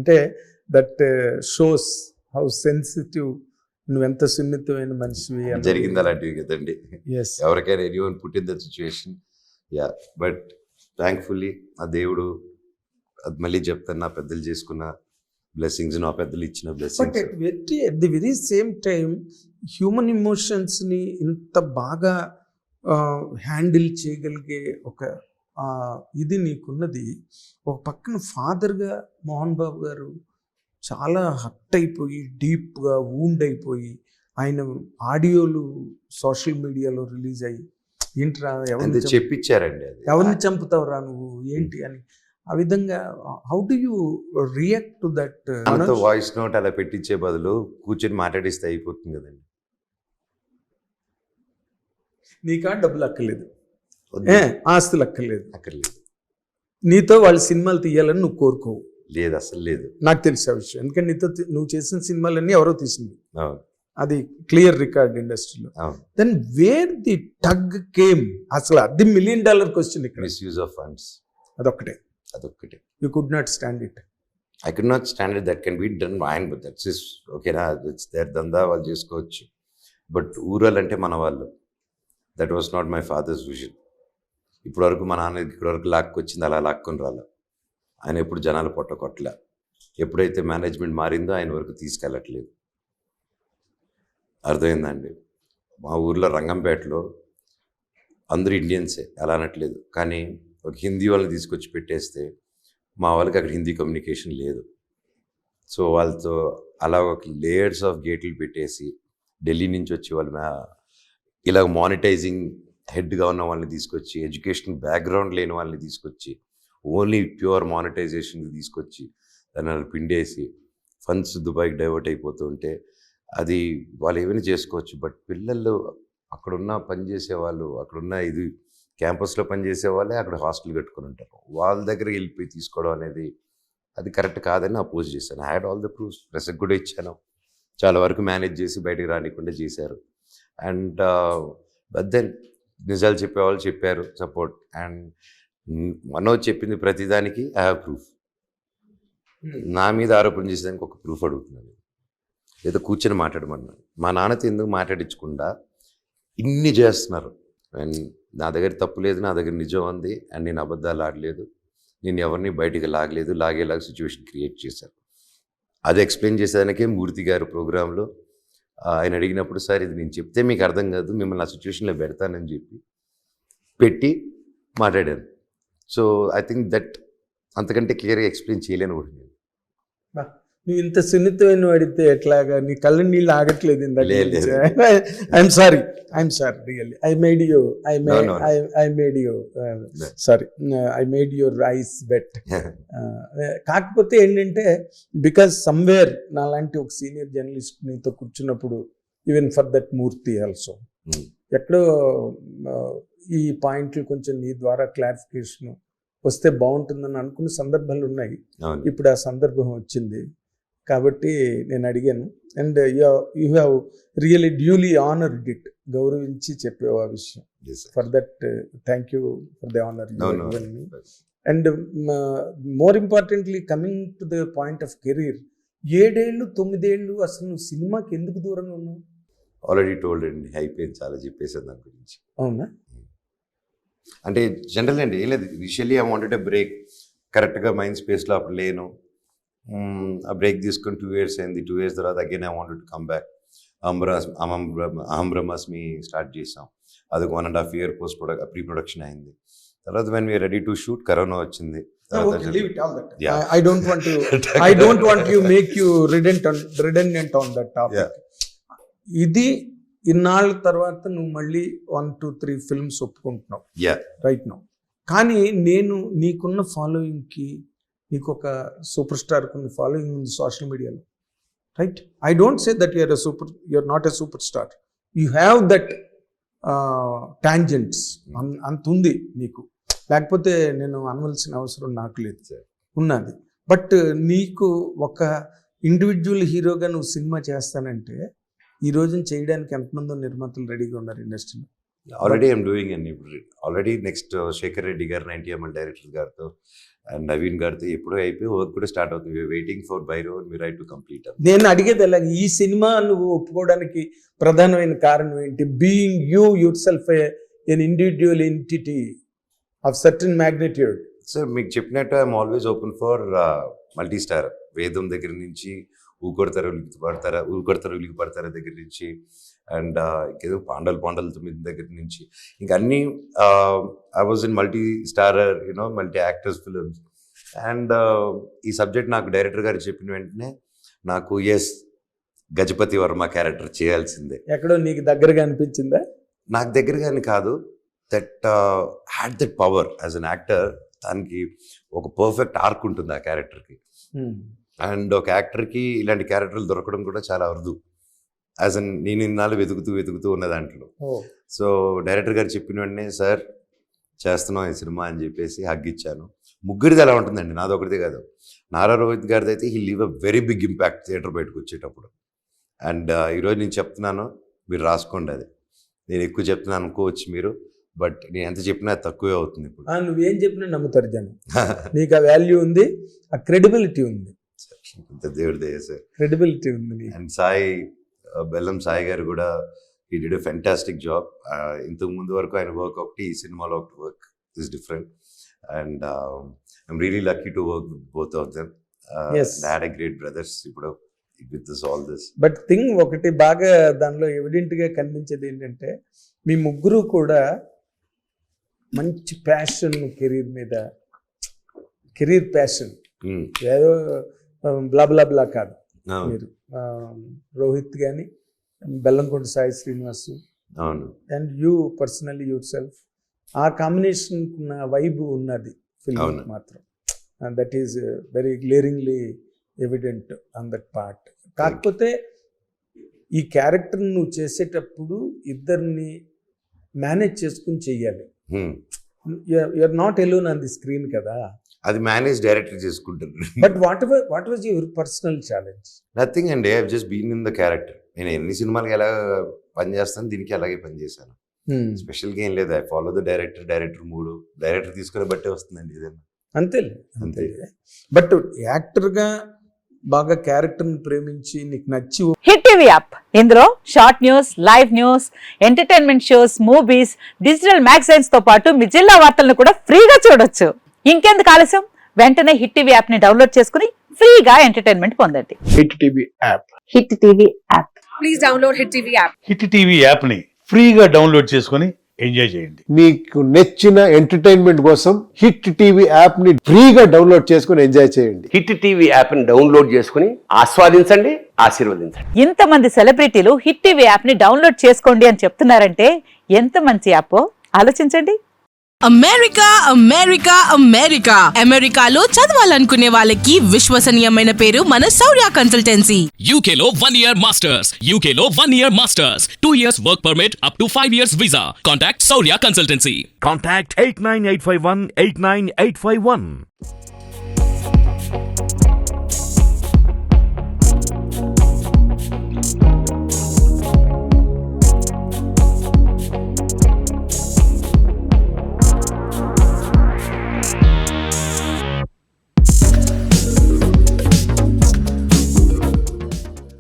అంటే that shows how sensitive, నువ్వెంత సున్నితమైన మనిషివి. జరిగింది అలాంటివి కదండి, ఎవరికైనా anyone put in that situation. But thankfully ఆ దేవుడు, అది మళ్ళీ చెప్తాను, నా పెద్దలు చేసుకున్న బ్లెస్సింగ్స్, నా పెద్దలు ఇచ్చిన blessings. At the very same time human ఎమోషన్స్ని ఇంత బాగా హ్యాండిల్ చేయగలిగే ఒక ఇది నీకున్నది. ఒక పక్కన ఫాదర్గా మోహన్ బాబు గారు చాలా హర్ట్ అయిపోయి, డీప్గా వూండ్ అయిపోయి, ఆయన ఆడియోలు సోషల్ మీడియాలో రిలీజ్ అయ్యి, ఏంట్రా ఎవరిని చెప్పించారండి, ఎవరిని చంపుతావురా నువ్వు ఏంటి అని. ఆ విధంగా how do you react to that? Voice note అలా పెట్టించే బదులు కూర్చొని మాట్లాడిస్తే అయిపోతుంది కదండి. నీకా డబ్బులు అక్కర్లేదు, ఆస్తులు అక్కర్లేదు, అక్కర్లేదు, నీతో వాళ్ళు సినిమాలు తీయాలని నువ్వు కోరుకోవు. లేదు, అసలు లేదు. నాకు తెలిసే విషయం, ఎందుకంటే నీతో నువ్వు చేసిన సినిమాలన్నీ ఎవరో తీసింది, అది క్లియర్ రికార్డ్ ఇండస్ట్రీలో. Then where the tug came, అసలు అది $1 million క్వశ్చన్ ఇక్కడ. మిస్యూజ్ ఆఫ్ ఫండ్స్, అదొక్కటే. You could not stand it. I could not stand it. That can be done fine, but that's is ఓకేనా, ఇట్స్ దేర్ దందా, వాళ్ళు చేసుకోవచ్చు. But ఊరాలంటే మన వాళ్ళు, that was not my father's vision. ఇప్పటివరకు మా నాన్న ఇప్పటివరకు లాక్కొచ్చింది, అలా లాక్కొని రాలే. ఆయన ఎప్పుడు జనాలు పొట్టకొట్టలే. ఎప్పుడైతే మేనేజ్మెంట్ మారిందో ఆయన వరకు తీసుకెళ్ళట్లేదు. అర్థమైందండి. మా ఊర్లో రంగంపేటలో అందరూ ఇండియన్సే, అలా అనట్లేదు, కానీ ఒక హిందీ వాళ్ళని తీసుకొచ్చి పెట్టేస్తే మా వాళ్ళకి అక్కడ హిందీ కమ్యూనికేషన్ లేదు. సో వాళ్ళతో అలా ఒక లేయర్స్ ఆఫ్ గేట్లు పెట్టేసి ఢిల్లీ నుంచి వచ్చి వాళ్ళు ఇలా మానిటైజింగ్ హెడ్గా ఉన్న వాళ్ళని తీసుకొచ్చి, ఎడ్యుకేషన్ బ్యాక్గ్రౌండ్ లేని వాళ్ళని తీసుకొచ్చి, ఓన్లీ ప్యూర్ మానిటైజేషన్కి తీసుకొచ్చి దాన్ని పిండేసి ఫండ్స్ దుబాయ్కి డైవర్ట్ అయిపోతూ ఉంటే అది వాళ్ళు ఏమైనా చేసుకోవచ్చు. బట్ పిల్లలు అక్కడున్న పనిచేసే వాళ్ళు, అక్కడున్న ఇది క్యాంపస్లో పనిచేసే వాళ్ళే అక్కడ హాస్టల్ కట్టుకొని ఉంటారు. వాళ్ళ దగ్గర వెళ్ళిపోయి తీసుకోవడం అనేది అది కరెక్ట్ కాదని అపోజ్ చేశాను. I had all the proofs, ప్రెస్కి కూడా ఇచ్చాను. చాలా వరకు మేనేజ్ చేసి బయటకు రానికుండా చేశారు. అండ్ బట్ దెన్ నిజాలు చెప్పేవాళ్ళు చెప్పారు, సపోర్ట్. అండ్ మనోజ్ చెప్పింది ప్రతిదానికి ఐ హ్యావ్ ప్రూఫ్. నా మీద ఆరోపణ చేసేదానికి ఒక ప్రూఫ్ అడుగుతున్నాను, ఏదో కూర్చొని మాట్లాడమన్నాను. మా నాన్నతో ఎందుకు మాట్లాడించకుండా ఇన్ని చేస్తున్నారు. అండ్ నా దగ్గర తప్పు లేదు, నా దగ్గర నిజం ఉంది, అండ్ నేను అబద్ధాలు ఆడలేదు, నేను ఎవరిని బయటికి లాగలేదు, లాగేలాగా సిచ్యువేషన్ క్రియేట్ చేశారు. అది ఎక్స్ప్లెయిన్ చేసేదానికే మూర్తి గారు ప్రోగ్రాంలో ఆయన అడిగినప్పుడు, సార్ ఇది నేను చెప్తే మీకు అర్థం కాదు, మిమ్మల్ని ఆ సిచ్యువేషన్లో పెడతానని చెప్పి పెట్టి మాట్లాడాను. సో ఐ థింక్ దట్ అంతకంటే క్లియర్గా ఎక్స్ప్లెయిన్ చేయలేను కూడా నేను. నువ్వు ఇంత సున్నితమైన అడిగితే ఎట్లాగా, నీ కళ్ళ నీళ్ళు ఆగట్లేదు. I'm sorry really I made your eyes wet. కాకపోతే ఏంటంటే బికాజ్ సమ్వేర్ నా లాంటి ఒక సీనియర్ జర్నలిస్ట్ నీతో కూర్చున్నప్పుడు, even for that Murthy also, ఎక్కడో ఈ పాయింట్లు కొంచెం నీ ద్వారా క్లారిఫికేషన్ వస్తే బాగుంటుందని అనుకున్న సందర్భాలు ఉన్నాయి. ఇప్పుడు ఆ సందర్భం వచ్చింది కాబట్టి నేను అడిగాను. And you have really duly honoured it, గౌరవించి చెప్పావు ఆ విషయం. For that thank you for the honour. And more importantly coming to the point of career, 7 ఏళ్ళు 9 ఏళ్ళు అసలు నువ్వు సినిమాకి ఎందుకు దూరంగా ఉన్నావు? ఆల్రెడీ టోల్డ్ అండి, అయిపోయింది, చాలా చెప్పేసాను దాని గురించి. అవునా? అంటే జనరల్ అండి, ఏం లేదు, initially I wanted a break. కరెక్ట్గా మైండ్ స్పేస్లో అప్పుడు లేను. ఆ బ్రేక్ తీసుకొని 2 years అయింది. 2 years తర్వాత again I wanted to come back. అహం బ్రహ్మాస్మి స్టార్ట్ చేసాం. అది 1.5 year ప్రీ ప్రొడక్షన్ అయింది. తర్వాత when we're ready to shoot corona వచ్చింది. I don't want to make you redundant on that topic. ఇది ఇన్నాళ్ళ తర్వాత నువ్వు మళ్ళీ 1, 2, 3 ఫిల్మ్స్ ఒప్పుకుంటున్నావు రైట్ నౌ. కానీ నేను నీకున్న ఫాలోయింగ్కి, నీకు ఒక సూపర్ స్టార్కి ఉన్న ఫాలోయింగ్ ఉంది సోషల్ మీడియాలో, right? I don't say that you're not a super star. You have that tangents, అంత ఉంది నీకు, లేకపోతే నేను అనవలసిన అవసరం నాకు లేదు, ఉన్నది. బట్ నీకు ఒక ఇండివిజువల్ హీరోగా నువ్వు సినిమా చేస్తానంటే ఈ రోజున చేయడానికి ఎంతమంది నిర్మాతలు రెడీగా ఉన్నారు ఇండస్ట్రీలో? ఆల్రెడీ ఐఎమ్ డూయింగ్ అండి. ఇప్పుడు ఆల్రెడీ నెక్స్ట్ శేఖర్ రెడ్డి గారు, ఎన్టీఆర్ డైరెక్టర్ గారితో అండ్ నవీన్ గారితో ఎప్పుడో అయిపోయి వర్క్ కూడా స్టార్ట్ అవుతుంది. Waiting for Bhairav Mirai to complete. నేను అడిగేది అలాగే, ఈ సినిమా నువ్వు ఒప్పుకోవడానికి ప్రధానమైన కారణం ఏంటి? Being you your self an individual entity of certain magnitude. Sir మీకు చెప్పినట్టు I'm always open for multi star. వేదం దగ్గర నుంచి ఊకొడతారు ఉలికి పడతారా దగ్గర నుంచి, అండ్ ఇంకేదో పాండల్ 9 దగ్గర నుంచి, ఇంకా అన్నీ I was in multi starrer multi actors films. And ఈ సబ్జెక్ట్ నాకు డైరెక్టర్ గారు చెప్పిన వెంటనే నాకు గజపతి వర్మ క్యారెక్టర్ చేయాల్సిందే. ఎక్కడో నీకు దగ్గరగా అనిపించిందా? నాకు దగ్గరగాని కాదు, that had that power as an actor. దానికి ఒక పర్ఫెక్ట్ ఆర్క్ ఉంటుంది ఆ క్యారెక్టర్కి. అండ్ ఒక యాక్టర్కి ఇలాంటి క్యారెక్టర్లు దొరకడం కూడా చాలా అరుదు. యాజ్ అన్ నేను ఇన్నాళ్ళు వెతుకుతూ ఉన్న దాంట్లో. సో డైరెక్టర్ గారు చెప్పిన వెంటనే సార్ చేస్తున్నాం ఈ సినిమా అని చెప్పేసి హగ్ ఇచ్చాను. ముగ్గురిది ఎలా ఉంటుందండి, నాది ఒకటిదే కాదు. నారా రోహిత్ గారిది అయితే he leave a very big impact theatre బయటకు వచ్చేటప్పుడు. అండ్ ఈరోజు నేను చెప్తున్నాను, మీరు రాసుకోండి. అది నేను ఎక్కువ చెప్తున్నాను అనుకోవచ్చు మీరు, బట్ నేను ఎంత చెప్పినా తక్కువే అవుతుంది. ఇప్పుడు నువ్వేం చెప్పినా నమ్ముతారు జనం. నీకు ఆ వాల్యూ ఉంది, ఆ క్రెడిబిలిటీ ఉంది. దేవుడి దయ సార్, క్రెడిబిలిటీ ఉంది. అండ్ బెల్లం సాయి గారు కూడా he did a fantastic job. ఇంతకు ముందు వరకు ఆయన వర్క్ ఒకటి, ఈ సినిమాలో ఒకటి work is different. And I'm really lucky to work with both of them. Had a great brothers ఇప్పుడు with this all this. But thing ఒకటి బాగా దానిలో ఎవిడెంట్గా కనిపించేది ఏంటంటే, మీ ముగ్గురు కూడా మంచి ప్యాషన్ కెరీర్ మీద, కెరీర్ ప్యాషన్, ఏదో బ్లా కాదు. మీరు రోహిత్ కానీ, Bellamkonda Sai Srinivas, and you personally yourself, ఆ కాంబినేషన్ ఉన్న వైబ్ ఉన్నది ఫిల్మ్ మాత్రం. That is very glaringly evident on that part. కాకపోతే ఈ క్యారెక్టర్ నువ్వు చేసేటప్పుడు ఇద్దరిని మేనేజ్ చేసుకుని చెయ్యాలి. You're not alone on the screen కదా, అది మేనేజ్ డైరెక్టర్ చేసుకుంటారు. But what was your personal challenge? Nothing అండి, I have just been in the character. నేను ఎన్ని సినిమాలకి ఎలా పనిచేస్తాను, దీనికి అలాగే పనిచేశాను. స్పెషల్గా ఏం లేదు. ఐ ఫాలో ద డైరెక్టర్ మూడు, డైరెక్టర్ తీసుకునే బట్టే వస్తుందండి ఏదైనా. అంతే. బట్ యాక్టర్గా బాగా క్యారెక్టర్ని ప్రేమించి నీకు నచ్చి హిట్ టీవీ యాప్, ఇందులో short news, live news, entertainment shows, movies, digital magazines తో పాటు మీ జిల్లా వార్తలను కూడా ఫ్రీగా చూడొచ్చు. ఇంకెందుకు ఆలస్యం, వెంటనే హిట్ టీవీ యాప్ ని డౌన్లోడ్ చేసుకుని ఫ్రీగా ఎంటర్టైన్మెంట్ పొందండి. Hit TV app. Hit TV app. Please download hit TV app. Hit TV app ని ఫ్రీగా డౌన్లోడ్ చేసుకుని ఎంజాయ్ చేయండి. మీకు నచ్చిన ఎంటర్టైన్మెంట్ కోసం హిట్ టీవీ యాప్ ని ఫ్రీగా డౌన్లోడ్ చేసుకుని ఎంజాయ్ చేయండి. హిట్ టీవీ యాప్ ని డౌన్లోడ్ చేసుకుని ఆస్వాదించండి, ఆశీర్వదించండి. ఇంతమంది సెలబ్రిటీలు హిట్ టీవీ యాప్ ని డౌన్లోడ్ చేసుకోండి అని చెప్తున్నారంటే ఎంత మంచి యాప్ ఆలోచించండి. అమెరికాలో చదవాలనుకునే వాళ్ళకి విశ్వసనీయమైన పేరు మన శౌర్య కన్సల్టెన్సీ. UK లో 1 year masters, UK లో 1 year masters, 2 years work permit up to 5 years visa. Contact Saurya Consultancy. Contact 89851 89851.